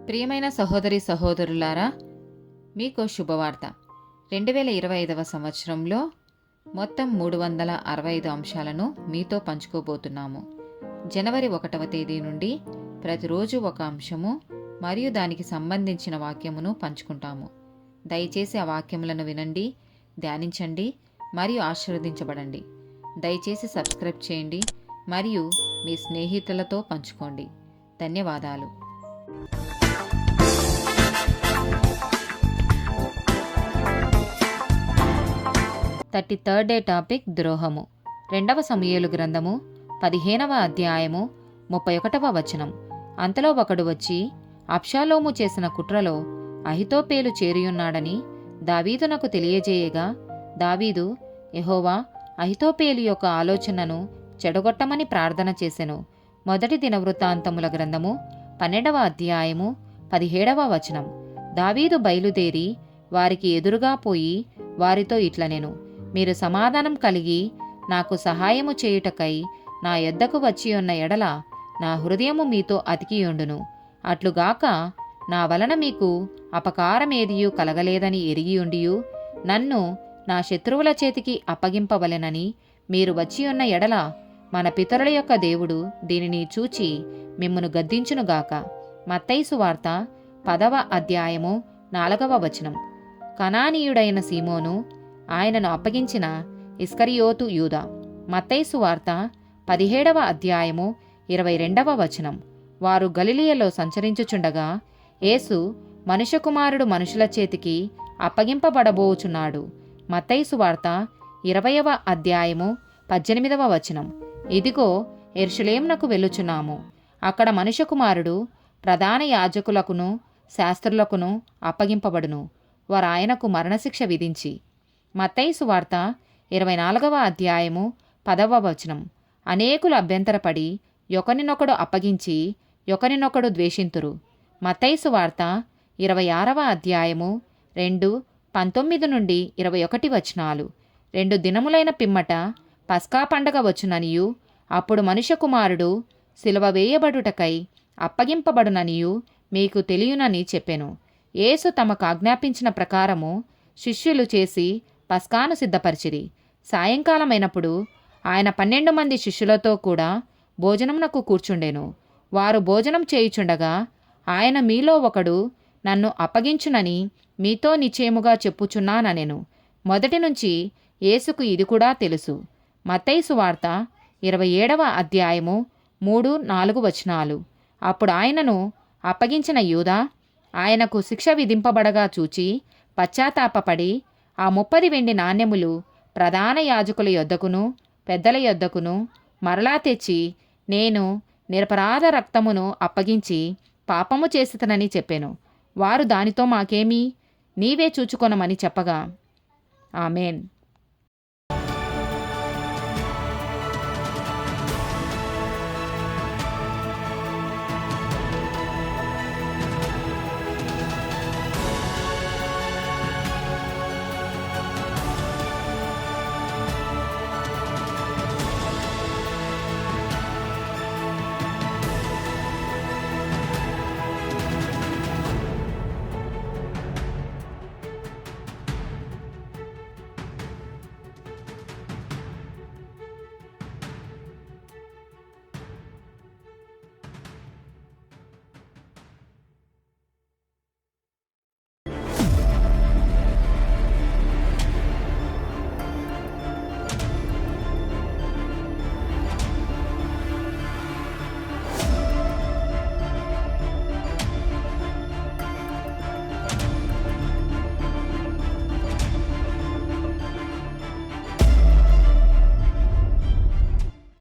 ప్రియమైన సహోదరి సహోదరులారా, మీకు శుభవార్త. 2025 సంవత్సరంలో మొత్తం 365 అంశాలను మీతో పంచుకోబోతున్నాము. జనవరి 1వ తేదీ నుండి ప్రతిరోజు ఒక అంశము మరియు దానికి సంబంధించిన వాక్యమును పంచుకుంటాము. దయచేసి ఆ వాక్యములను వినండి, ధ్యానించండి మరియు ఆశీర్వదించబడండి. దయచేసి సబ్స్క్రైబ్ చేయండి మరియు మీ స్నేహితులతో పంచుకోండి. ధన్యవాదాలు. 33rd day topic ద్రోహము. 2వ సమూయేలు గ్రంథము 15వ అధ్యాయము 31వ వచనం. అంతలో ఒకడు వచ్చి అబ్షాలోము చేసిన కుట్రలో అహితోపేలు చేరియున్నాడని దావీదునకు తెలియజేయగా, దావీదు యెహోవా అహితోపేలు యొక్క ఆలోచనను చెడగొట్టమని ప్రార్థన చేసెను. మొదటి దినవృత్తాంతముల గ్రంథము 12వ అధ్యాయము 17వ వచనం. దావీదు బయలుదేరి వారికి ఎదురుగా పోయి వారితో ఇట్లనెను, మీరు సమాధానం కలిగి నాకు సహాయము చేయుటకై నా యొద్దకు వచ్చియున్న ఎడల నా హృదయము మీతో అతికియుండును. అట్లుగాక నా వలన మీకు అపకారమేదియు కలగలేదని ఎరిగియుండియు నన్ను నా శత్రువుల చేతికి అప్పగింపవలెనని మీరు వచ్చియున్న ఎడల మన పితరుల యొక్క దేవుడు దీనిని చూచి మిమ్మును గద్దించునుగాక. మత్తయి సువార్త 10వ అధ్యాయము 4వ వచనం. కనానీయుడైన సీమోను, ఆయనను అప్పగించిన ఇస్కరియోతు యూదా. మత్తయి సువార్త 17వ అధ్యాయము 22వ వచనం. వారు గలిలయలో సంచరించుచుండగా యేసు మనుష్యకుమారుడు మనుషుల చేతికి అప్పగింపబడబోచున్నాడు. మత్తయి సువార్త 20వ అధ్యాయము 18వ వచనం. ఇదిగో యెరూషలేమునకు వెళ్ళుచున్నాము, అక్కడ మనుష్యకుమారుడు ప్రధాన యాజకులకును శాస్త్రులకును అప్పగింపబడును, వారు ఆయనకు మరణశిక్ష విధించి. మత్తయి సువార్త 24వ అధ్యాయము 10వ వచనం. అనేకులు అభ్యంతరపడి ఒకరినొకడు అప్పగించి ఒకరినొకడు ద్వేషింతురు. మత్తయి సువార్త 26వ అధ్యాయము 2:19 నుండి 21 వచనాలు. 2 దినములైన పిమ్మట పస్కా పండగ వచ్చుననియు అప్పుడు మనుష్యకుమారుడు సిలువ వేయబడుటకై అప్పగింపబడుననియు మీకు తెలియనని చెప్పెను. యేసు తమకు ఆజ్ఞాపించిన ప్రకారము శిష్యులు చేసి పస్కాను సిద్ధపరిచిరి. సాయంకాలమైనప్పుడు ఆయన 12 మంది శిష్యులతో కూడా భోజనమునకు కూర్చుండెను. వారు భోజనం చేయుచుండగా ఆయన, మీలో ఒకడు నన్ను అప్పగించునని మీతో నిశ్చయముగా చెప్పుచున్నాననెను. మొదటి నుంచి యేసుకు ఇది కూడా తెలుసు. మత్తయి సువార్త 27వ అధ్యాయము 3-4 వచనాలు. అప్పుడు ఆయనను అప్పగించిన యూదా ఆయనకు శిక్ష విధింపబడగా చూచి పశ్చాత్తాపపడి ఆ 30 వెండి నాణ్యములు ప్రధాన యాజకుల యొద్దకును పెద్దల యొద్దకును మరలా తెచ్చి, నేను నిరపరాధ రక్తమును అప్పగించి పాపము చేసితనని చెప్పెను. వారు దానితో మాకేమీ, నీవే చూచుకొనమని చెప్పగా, ఆమేన్.